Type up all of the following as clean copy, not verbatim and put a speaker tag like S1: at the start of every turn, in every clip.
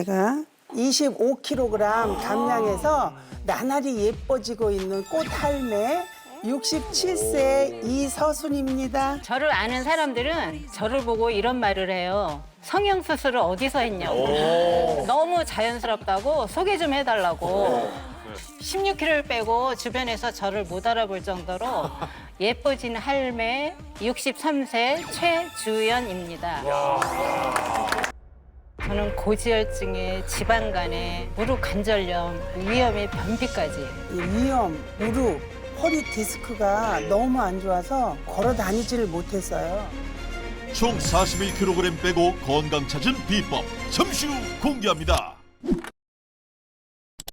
S1: 제가 25kg 감량해서 나날이 예뻐지고 있는 꽃할매 67세 이서순입니다.
S2: 저를 아는 사람들은 저를 보고 이런 말을 해요. 성형수술을 어디서 했냐고. 너무 자연스럽다고 소개 좀 해달라고. 16kg를 빼고 주변에서 저를 못 알아볼 정도로 예뻐진 할매 63세 최주연입니다. 저는 고지혈증에 지방간에 무릎 관절염, 위염에 변비까지.
S1: 이 위염, 무릎, 허리 디스크가 너무 안 좋아서 걸어 다니지를 못했어요.
S3: 총 41kg 빼고 건강 찾은 비법 잠시 후 공개합니다.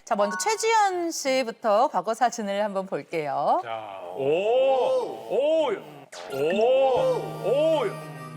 S4: 자, 먼저 최지연 씨부터 과거 사진을 한번 볼게요.
S5: 자,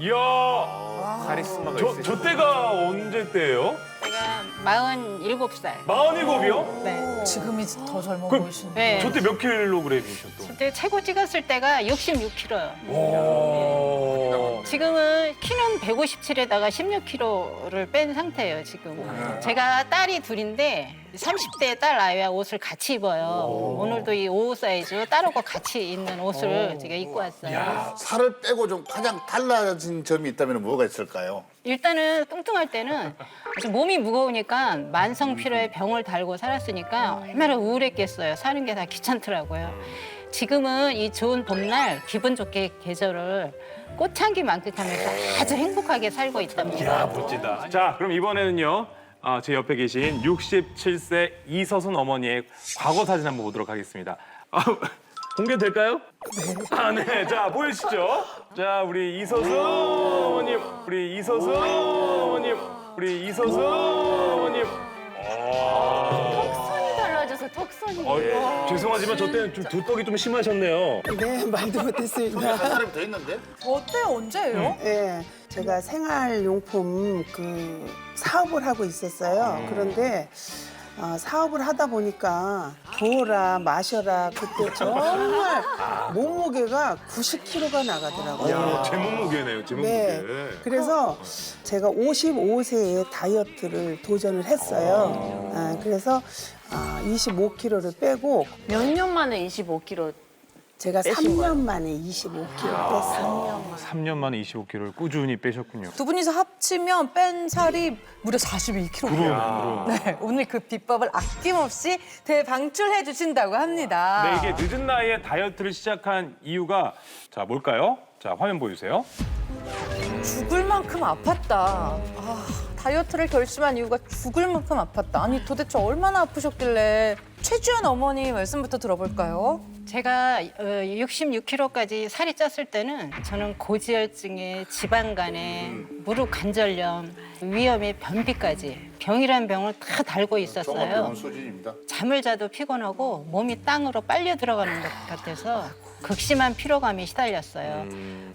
S5: 이야.
S6: 카리스마가
S5: 저 때가 언제 때예요?
S2: 제가 47살.
S5: 47이요?
S2: 네.
S4: 지금이 더 젊어
S5: 그럼-
S4: 보이시네요.
S2: 네.
S5: 저 때 몇 킬로그램이셨던?
S2: 그때 최고 찍었을 때가 66kg요.
S5: 오.
S2: 지금은 키는 157에다가 16kg를 뺀 상태예요, 지금. 제가 딸이 둘인데 30대 딸 아이와 옷을 같이 입어요. 오늘도 이 55 사이즈 딸하고 같이 입는 옷을 제가 입고 왔어요.
S6: 살을 빼고 좀 가장 달라진 점이 있다면 뭐가 있을까요?
S2: 일단은 뚱뚱할 때는 좀 몸이 무거우니까 만성 피로에 병을 달고 살았으니까 얼마나 우울했겠어요. 사는 게 다 귀찮더라고요. 지금은 이 좋은 봄날 기분 좋게 계절을 꽃향기 만끽하면서 아주 행복하게 살고 있답니다.
S5: 야, 멋지다. 자, 그럼 이번에는요. 제 옆에 계신 67세 이서순 어머니의 과거 사진 한번 보도록 하겠습니다. 공개될까요? 네. 네. 자, 보여주시죠. 자, 우리 이서순 어머님, 우리 이서순 어머님, 우리 이서순 어머님.
S2: 턱선이 달라져서 턱선이.
S5: 죄송하지만 저 때는 좀 두턱이 좀 심하셨네요.
S1: 네, 말도 못했습니다.
S6: 한 사람이 더 있는데?
S4: 어때요? 언제예요?
S1: 네, 제가 생활용품 사업을 하고 있었어요. 그런데 사업을 하다 보니까 부어라 마셔라 그때 정말 몸무게가 90kg가 나가더라고요.
S5: 야, 제 몸무게네요, 제 몸무게.
S1: 네, 그래서 제가 55세에 다이어트를 도전을 했어요. 그래서 25kg를 빼고
S7: 몇 년 만에 25kg
S1: 제가
S7: 빼신
S1: 3년 만에 25kg 뺐어요.
S5: 3년 만에 25kg를 꾸준히 빼셨군요.
S4: 두 분이서 합치면 뺀 살이 무려 42kg. 네, 오늘 그 비법을 아낌없이 대방출해 주신다고 합니다.
S5: 네, 이게 늦은 나이에 다이어트를 시작한 이유가 자, 뭘까요? 자, 화면 보여주세요.
S4: 죽을 만큼 아팠다. 다이어트를 결심한 이유가 죽을 만큼 아팠다. 아니 도대체 얼마나 아프셨길래 최주연 어머니 말씀부터 들어볼까요?
S2: 제가 66kg까지 살이 쪘을 때는 저는 고지혈증에 지방간에 무릎 관절염, 위염에 변비까지 병이란 병을 다 달고 있었어요.
S6: 종합병원 수준입니다.
S2: 잠을 자도 피곤하고 몸이 땅으로 빨려 들어가는 것 같아서 극심한 피로감에 시달렸어요.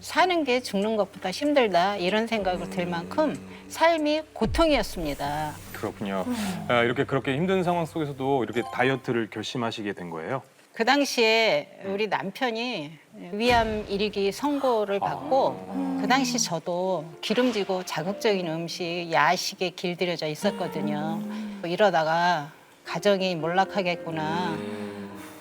S2: 사는 게 죽는 것보다 힘들다 이런 생각이 들 만큼 삶이 고통이었습니다.
S5: 그렇군요. 이렇게 그렇게 힘든 상황 속에서도 이렇게 다이어트를 결심하시게 된 거예요?
S2: 그 당시에 우리 남편이 위암 1기 선고를 받고 그 당시 저도 기름지고 자극적인 음식, 야식에 길들여져 있었거든요. 이러다가 가정이 몰락하겠구나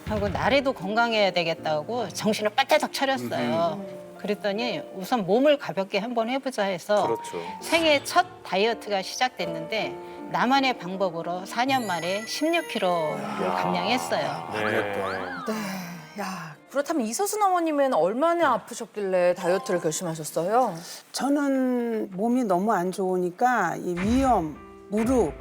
S2: 하고 나래도 건강해야 되겠다고 정신을 빠짝짝 차렸어요. 그랬더니 우선 몸을 가볍게 한번 해보자 해서 생애 첫 다이어트가 시작됐는데 나만의 방법으로 4년 만에 16kg를 감량했어요.
S4: 네. 야, 그렇다면 이서순 어머님은 얼마나 아프셨길래 다이어트를 결심하셨어요?
S1: 저는 몸이 너무 안 좋으니까 이 위염, 무릎,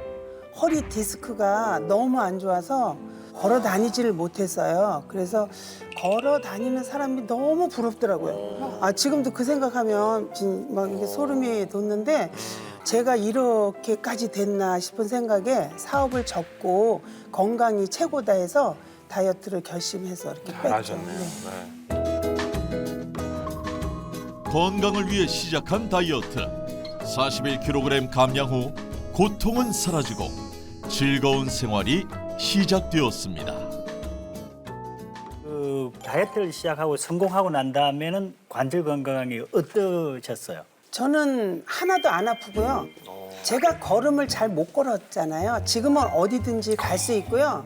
S1: 허리 디스크가 너무 안 좋아서 걸어 다니지를 못했어요. 그래서 걸어 다니는 사람이 너무 부럽더라고요. 지금도 그 생각하면 막 이게 소름이 돋는데 제가 이렇게까지 됐나 싶은 생각에 사업을 접고 건강이 최고다 해서 다이어트를 결심해서 이렇게 뺐죠.
S5: 잘하셨네요.
S1: 네.
S3: 건강을 위해 시작한 다이어트 41kg 감량 후 고통은 사라지고 즐거운 생활이 시작되었습니다.
S8: 그 다이어트를 시작하고 성공하고 난 다음에는 관절 건강이 어떠셨어요?
S1: 저는 하나도 안 아프고요. 제가 걸음을 잘 못 걸었잖아요. 지금은 어디든지 갈 수 있고요.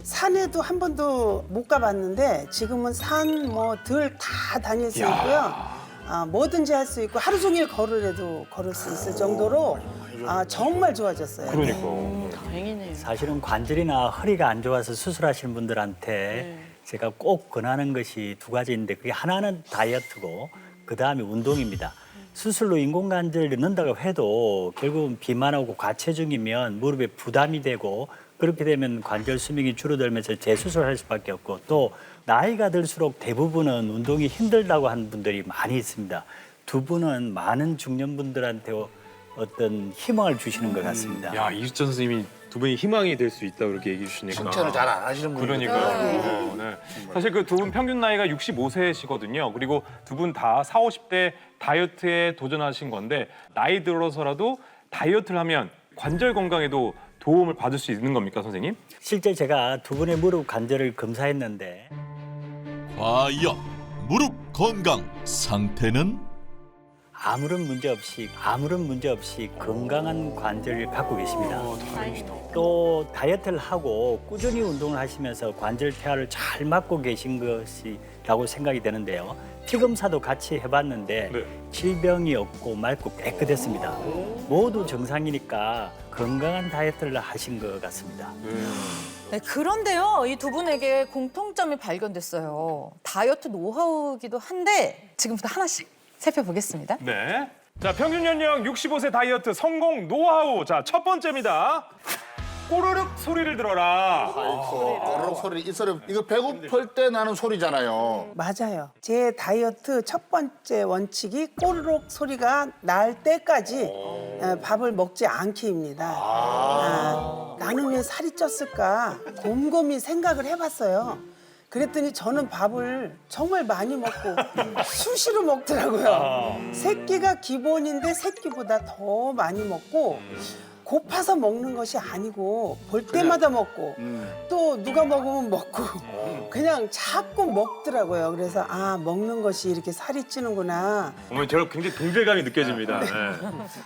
S1: 산에도 한 번도 못 가봤는데 지금은 산 뭐 들 다 다닐 수 있고요. 뭐든지 할 수 있고 하루 종일 걸으래도 걸을 수 있을 정도로 정말 좋아졌어요.
S5: 그러니까.
S7: 다행이네요.
S8: 사실은 관절이나 허리가 안 좋아서 수술하시는 분들한테 제가 꼭 권하는 것이 두 가지인데 그게 하나는 다이어트고 그다음에 운동입니다. 수술로 인공관절을 넣는다고 해도 결국은 비만하고 과체중이면 무릎에 부담이 되고 그렇게 되면 관절 수명이 줄어들면서 재수술할 수밖에 없고 또 나이가 들수록 대부분은 운동이 힘들다고 하는 분들이 많이 있습니다. 두 분은 많은 중년분들한테 어떤 희망을 주시는 것 같습니다.
S5: 야, 이수찬 선생님이 두 분이 희망이 될 수 있다고 이렇게 얘기해 주시니까.
S6: 칭찬을 잘 안 하시는 분이
S5: 그러니까요. 네. 사실 그 두 분 평균 나이가 65세시거든요. 그리고 두 분 다 40, 50대 다이어트에 도전하신 건데 나이 들어서라도 다이어트를 하면 관절 건강에도 도움을 받을 수 있는 겁니까, 선생님?
S8: 실제 제가 두 분의 무릎 관절을 검사했는데
S3: 과연 무릎 건강 상태는?
S8: 아무런 문제 없이 건강한 관절을 갖고 계십니다. 또 다이어트를 하고 꾸준히 운동을 하시면서 관절 태아를 잘 막고 계신 것이라고 생각이 되는데요. 피 검사도 같이 해봤는데
S5: 네.
S8: 질병이 없고 맑고 깨끗했습니다. 모두 정상이니까 건강한 다이어트를 하신 것 같습니다.
S4: 네, 그런데요, 이 두 분에게 공통점이 발견됐어요. 다이어트 노하우이기도 한데 지금부터 하나씩 살펴보겠습니다.
S5: 네. 자, 평균 연령 65세 다이어트 성공 노하우. 자, 첫 번째입니다. 꼬르륵 소리를 들어라.
S6: 꼬르륵 소리, 이 소리 이거 배고플 때 나는 소리잖아요.
S1: 맞아요. 제 다이어트 첫 번째 원칙이 꼬르륵 소리가 날 때까지 밥을 먹지 않기입니다. 나는 왜 살이 쪘을까 곰곰이 생각을 해봤어요. 그랬더니 저는 밥을 정말 많이 먹고 수시로 먹더라고요. 새끼가 기본인데 새끼보다 더 많이 먹고 고파서 먹는 것이 아니고 볼 때마다 먹고 또 누가 먹으면 먹고 그냥 자꾸 먹더라고요. 그래서 먹는 것이 이렇게 살이 찌는구나.
S5: 어머니, 저랑 굉장히 동질감이 느껴집니다. 네.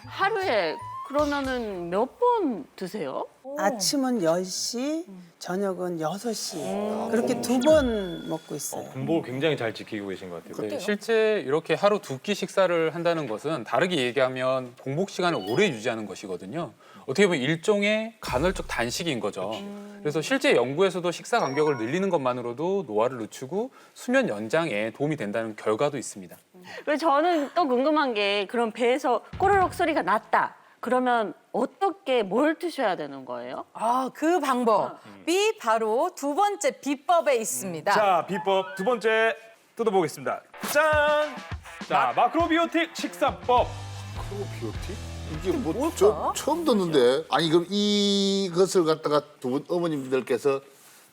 S7: 하루에 그러면은 몇 번 드세요?
S1: 아침은 10시, 저녁은 6시 그렇게 2번 먹고 있어요.
S5: 공복을 굉장히 잘 지키고 계신 것 같아요.
S9: 네, 실제 이렇게 하루 두 끼 식사를 한다는 것은 다르게 얘기하면 공복 시간을 오래 유지하는 것이거든요. 어떻게 보면 일종의 간헐적 단식인 거죠. 그래서 실제 연구에서도 식사 간격을 늘리는 것만으로도 노화를 늦추고 수면 연장에 도움이 된다는 결과도 있습니다.
S7: 그리고 저는 또 궁금한 게 그럼 배에서 꼬르륵 소리가 났다. 그러면 어떻게 뭘 드셔야 되는 거예요?
S4: 그 방법이 바로 두 번째 비법에 있습니다.
S5: 자, 비법 두 번째 뜯어보겠습니다. 짠! 자, 마크로비오틱 식사법.
S6: 이게 뭐 저 처음 듣는데 아니 그럼 이것을 갖다가 두 분 어머님들께서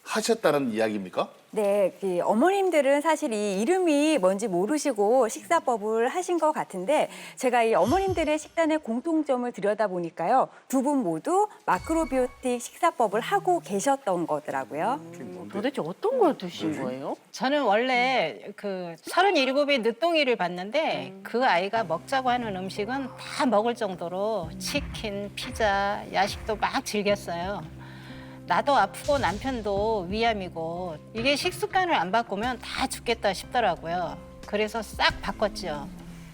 S6: 하셨다는 이야기입니까?
S10: 네, 어머님들은 사실 이 이름이 뭔지 모르시고 식사법을 하신 것 같은데 제가 이 어머님들의 식단의 공통점을 들여다보니까요. 두 분 모두 마크로비오틱 식사법을 하고 계셨던 거더라고요.
S7: 도대체 어떤 걸 드신 거예요?
S2: 저는 원래 그 37의 늦둥이를 봤는데 그 아이가 먹자고 하는 음식은 다 먹을 정도로 치킨, 피자, 야식도 막 즐겼어요. 나도 아프고 남편도 위암이고 이게 식습관을 안 바꾸면 다 죽겠다 싶더라고요. 그래서 싹 바꿨죠.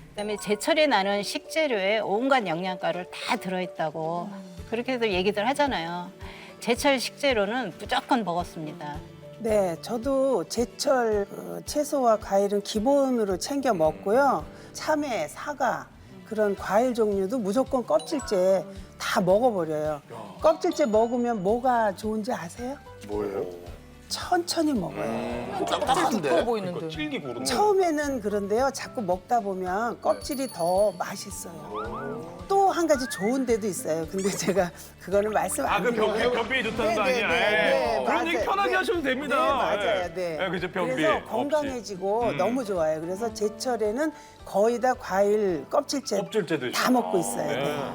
S2: 그다음에 제철에 나는 식재료에 온갖 영양가를 다 들어있다고 그렇게도 얘기들 하잖아요. 제철 식재료는 무조건 먹었습니다.
S1: 네, 저도 제철 채소와 과일은 기본으로 챙겨 먹고요. 참외, 사과 그런 과일 종류도 무조건 껍질째 다 먹어버려요. 껍질째 먹으면 뭐가 좋은지 아세요?
S6: 뭐예요?
S1: 천천히 먹어요.
S6: 딱딱한데.
S4: 보이는데.
S5: 찔기 고르는.
S1: 처음에는 그런데요. 자꾸 먹다 보면 껍질이 더 맛있어요. 또 한 가지 좋은 데도 있어요. 근데 제가 그거는 말씀 안
S5: 그
S1: 드리고요.
S5: 변비에 좋다는 거
S1: 네,
S5: 아니야?
S1: 네,
S5: 그런 얘기
S1: 맞아요.
S5: 편하게
S1: 네.
S5: 하셔도 됩니다.
S1: 네, 맞아요. 네.
S5: 그죠, 변비.
S1: 그래서
S5: 없이.
S1: 건강해지고 너무 좋아요. 그래서 제철에는 거의 다 과일 껍질째
S5: 껍질째 드시고.
S1: 다 먹고 있어요. 네.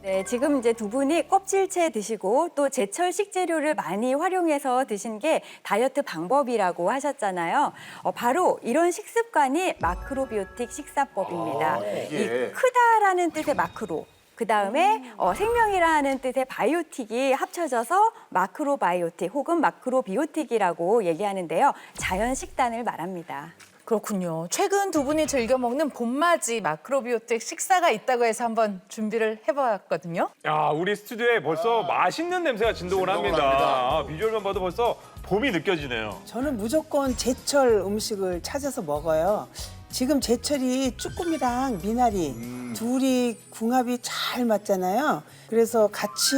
S10: 네, 지금 이제 두 분이 껍질째 드시고 또 제철 식재료를 많이 활용해서 드신 게 다이어트 방법이라고 하셨잖아요. 바로 이런 식습관이 마크로비오틱 식사법입니다.
S6: 이게.
S10: 이 크다라는 뜻의 마크로, 그다음에 생명이라는 뜻의 바이오틱이 합쳐져서 마크로바이오틱 혹은 마크로비오틱이라고 얘기하는데요. 자연 식단을 말합니다.
S4: 그렇군요. 최근 두 분이 즐겨 먹는 봄맞이 마크로비오틱 식사가 있다고 해서 한번 준비를 해봤거든요.
S5: 야, 우리 스튜디오에 벌써 맛있는 냄새가 진동을 합니다. 아, 비주얼만 봐도 벌써 봄이 느껴지네요.
S1: 저는 무조건 제철 음식을 찾아서 먹어요. 지금 제철이 쭈꾸미랑 미나리 둘이 궁합이 잘 맞잖아요. 그래서 같이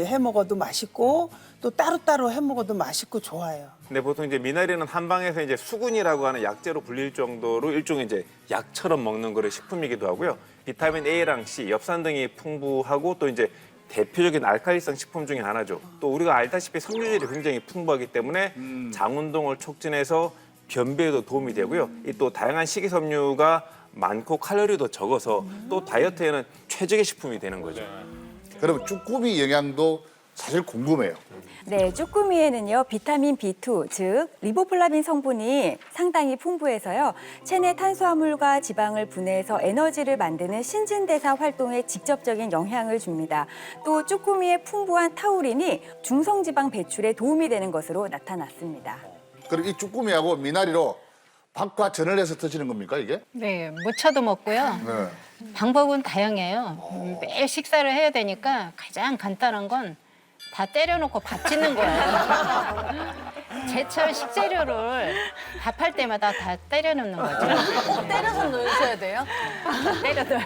S1: 해 먹어도 맛있고 또 따로따로 해 먹어도 맛있고 좋아요.
S11: 근데 보통 이제 미나리는 한방에서 이제 수군이라고 하는 약재로 불릴 정도로 일종의 이제 약처럼 먹는 거를 식품이기도 하고요. 비타민 A랑 C, 엽산 등이 풍부하고 또 이제 대표적인 알칼리성 식품 중에 하나죠. 또 우리가 알다시피 섬유질이 굉장히 풍부하기 때문에 장 운동을 촉진해서 변비에도 도움이 되고요. 이 또 다양한 식이섬유가 많고 칼로리도 적어서 또 다이어트에는 최적의 식품이 되는 거죠.
S6: 그럼 쭈꾸미 영양도 사실 궁금해요.
S10: 네, 쭈꾸미에는요 비타민 B2, 즉 리보플라빈 성분이 상당히 풍부해서요 체내 탄수화물과 지방을 분해해서 에너지를 만드는 신진대사 활동에 직접적인 영향을 줍니다. 또 쭈꾸미의 풍부한 타우린이 중성지방 배출에 도움이 되는 것으로 나타났습니다.
S6: 그럼 이 쭈꾸미하고 미나리로 밥과 전을 해서 드시는 겁니까 이게?
S2: 네, 무쳐도 먹고요.
S6: 네.
S2: 방법은 다양해요. 매일 식사를 해야 되니까 가장 간단한 건 다 때려놓고 밥 짓는 거예요. 제철 식재료를 밥할 때마다 다 때려 넣는 거죠.
S4: 때려서 넣으셔야 돼요?
S2: 때려 넣어요.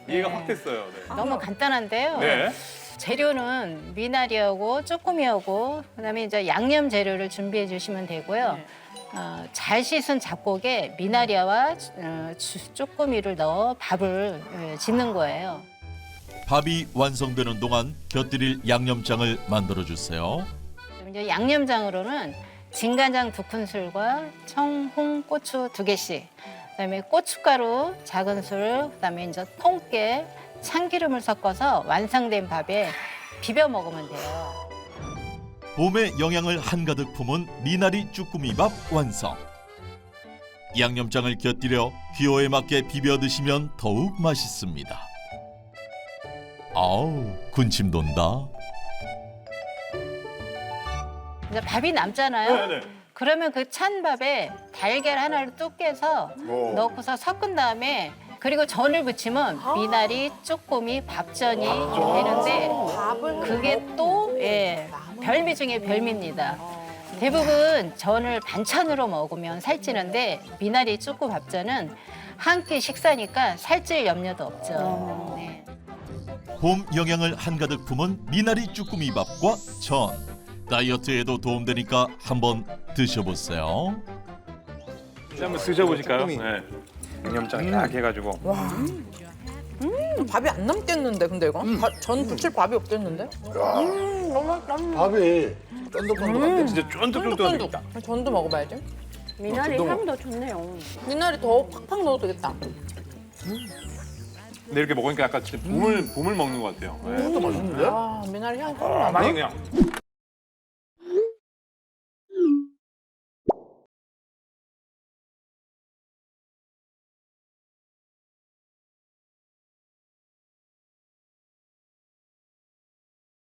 S5: 이해가 확 됐어요. 네.
S2: 너무 간단한데요.
S5: 네.
S2: 재료는 미나리하고 쭈꾸미하고 그다음에 이제 양념 재료를 준비해 주시면 되고요. 잘 씻은 잡곡에 미나리와 쭈꾸미를 넣어 밥을 짓는 거예요.
S3: 밥이 완성되는 동안 곁들일 양념장을 만들어 주세요.
S2: 이제 양념장으로는 진간장 2큰술과 청, 홍, 고추 2개씩, 그다음에 고춧가루 작은 술, 그다음에 이제 통깨, 참기름을 섞어서 완성된 밥에 비벼 먹으면 돼요.
S3: 봄의 영양을 한가득 품은 미나리 쭈꾸미밥 완성. 양념장을 곁들여 기호에 맞게 비벼 드시면 더욱 맛있습니다. 아우, 군침 돈다.
S2: 이제 밥이 남잖아요.
S5: 네네.
S2: 그러면 그 찬 밥에 달걀 하나를 뚝 깨서 넣고서 섞은 다음에 그리고 전을 부치면 미나리, 쭈꾸미, 밥전이 되는데 그게 또 별미 중에 별미입니다. 대부분 전을 반찬으로 먹으면 살찌는데 미나리, 쭈꾸, 밥전은 한 끼 식사니까 살찔 염려도 없죠. 네.
S3: 봄 영양을 한가득 품은 미나리 쭈꾸미밥과 전. 다이어트에도 도움되니까 한번 드셔보세요.
S5: 이제 한번 드셔보실까요? 네. 양념장 딱 해가지고.
S4: 밥이 안 남겠는데 근데 이거? 전 부칠 밥이 없겠는데? 너무 맛있다.
S6: 밥이 쫀득쫀득한데.
S5: 진짜 쫀득쫀득합니다.
S4: 전도 먹어봐야지.
S7: 미나리 향도 좋네요.
S4: 미나리 더 팍팍 넣어도 되겠다.
S5: 근데 이렇게 먹으니까 약간 진짜 봄을 먹는 것 같아요. 네.
S6: 맛있는데?
S4: 아 미나리 향이 딱 나네.
S5: 많이 그냥